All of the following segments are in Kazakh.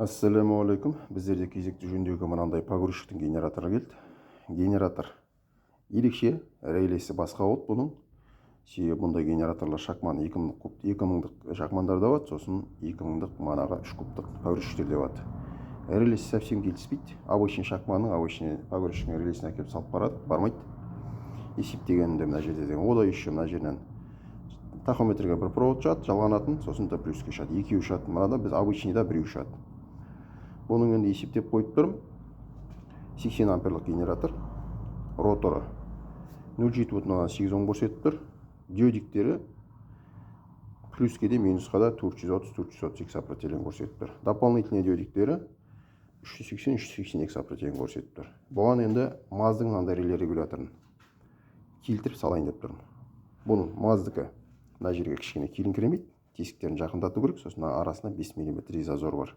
Ассалаумағалейкум. Біздерде кезекті жөндеуге мынандай погрузчиктің генераторы келді. Генератор ерекше, релесі басқа болды бұның. Себебі бұндай генераторлар шақман 2000-дық шақмандарда болады, сосын 2000-дық манаға 3 кубтық погрузчиктерде болады. Релесі совсем келіспейді. Обычный шақманның, обычный погрузчиктің релесін әкеліп салып бармайды. Есептегенімде мына жерде деген ода еще мына жерінен тахометрге бір провод шығады, жалғанатын, сосын да плюске шығады. Екеуі шығады. Мынада біз обычныйда біреу шығады. Бұның енді есептеп қойып тұрмын. 80 амперлік генератор. Роторы 0,7-8 көрсетіп тұр. Диодиктері плюске де минусқа да 430-432 сопротивление көрсетіп тұр. Дополнительный диодиктері 380-382 сопротивление көрсетіп тұр. Бұған енді маздың мынандай реле регуляторын келтіріп салайын деп тұрмын. Бұның маздікі мына жерге кішкене келіңкіремейді. Тесіктерін жақындату керек. Сосын арасында 5 мм зазор бар.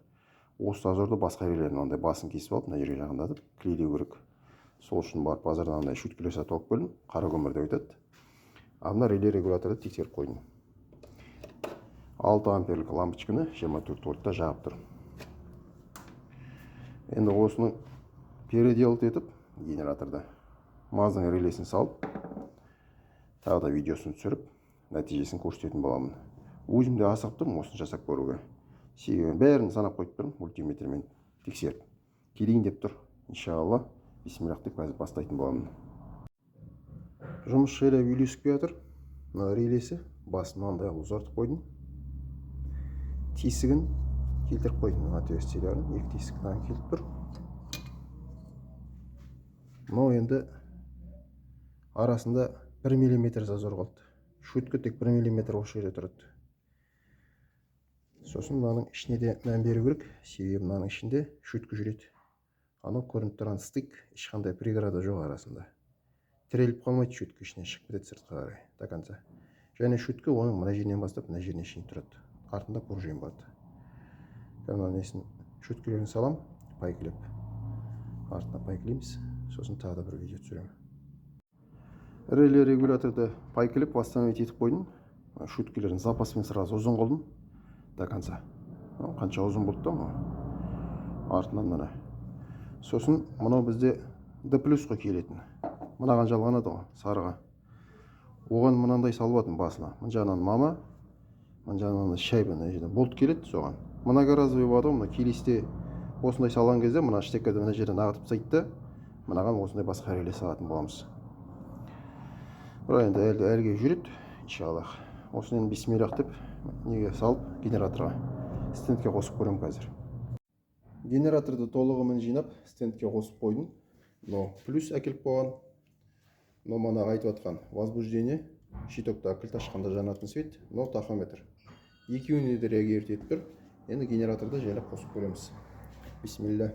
Осы зазорды басқа релелердің андай басын кесіп алып, мына жерге жақындатып клейлеу керек. Сол үшін барып базардан андай шүткілер сатып алып келдім. Қара көмір деп айтады. Мына реле регуляторды тексеріп қойдым. 6 амперлік лампочканы 24 вольтта жағып тұр. Енді осыны переделать етіп генераторда маздың релесін салып, тағы да видеосын түсіріп, нәтижесін көрсететін боламын. Өзім де асығып тұрмын осыны жасап көруге. Себебі бәрін санап қойып тұрмын, мультиметрмен тексеріп. Келейін деп тұр. Иншалла, бисмиллах деп қазір бастайтын боламын. Жұмыс жайлап үйлесіп жатыр. Мына релесі басын мынандай ұзартып қойдым. Тесігін келтіріп қойдым. Отверстияларын екі тесіктен келіп тұр. Мынау енді арасында 1 мм зазор қалды. Шөткі тек 1 мм осы жерде тұрады. Сосын мынаның ішіне де мән беру керек. Себебі мынаның ішінде шөткі жүреді. Анау көрініп тұрған стык, ешқандай преграда жоқ арасында. Тіреліп қалмайды шөткі, ішінен шығып кетеді сыртқа қарай до конца. Және шөткі оның мына жерінен бастап мына жеріне шейін тұрады. Артында пружин бар. Мына несін шөткілерін салам, пайкілеп. Артына пайкілейміз. Сосын тағы да бір видео түсіремін. Реле регуляторды пайкілеп восстановить етіп қойдым. Шөткілерін запаспен сразу ұзын қылдым. До конца. Қанша ұзын болды да, артынан мына. Сосын мынау бізде D+ қой келетін. Мынаған жалғанады ғой, сарыға. Оған мынандай салбатын басына. Мына жағынан мама, мына жағынан шайба, болт келеді соған. Мына гаразовый болады, мына келесте осындай салған кезде мына штекерді мына жерден ағытып тастайды да, мынаған осындай басқа реле салатын боламыз. Бірақ енді әлге жүреді, иншаллах. Осыны бисмиллах деп неге салып генераторға стендке қосып көремін қазір. Генераторды толығымен жинап стендке қосып қойдым. Но плюс әкеліп қойған. Но мана айтып отқан возбуждение, щитокта кілт ашқанда жанатын свет, но тахометр. Екеуіне де реагировать етіп тұр. Енді генераторды жайлап қосып көреміз. Бисмилля.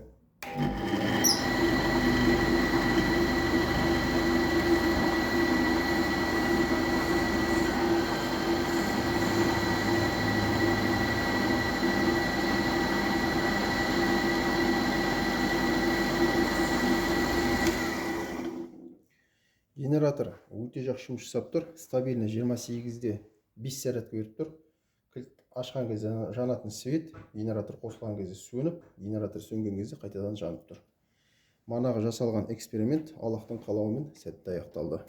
Генератор өте жақсы жұмыс жасап тұр. Стабильно 28-де 5 зарядка беріп тұр. Кілт ашқан кезде жанатын свет, генератор қосылған кезде сөніп, генератор сөнген кезде қайтадан жанып тұр. Манағы жасалған эксперимент Аллахтың қалауымен сәтті аяқталды.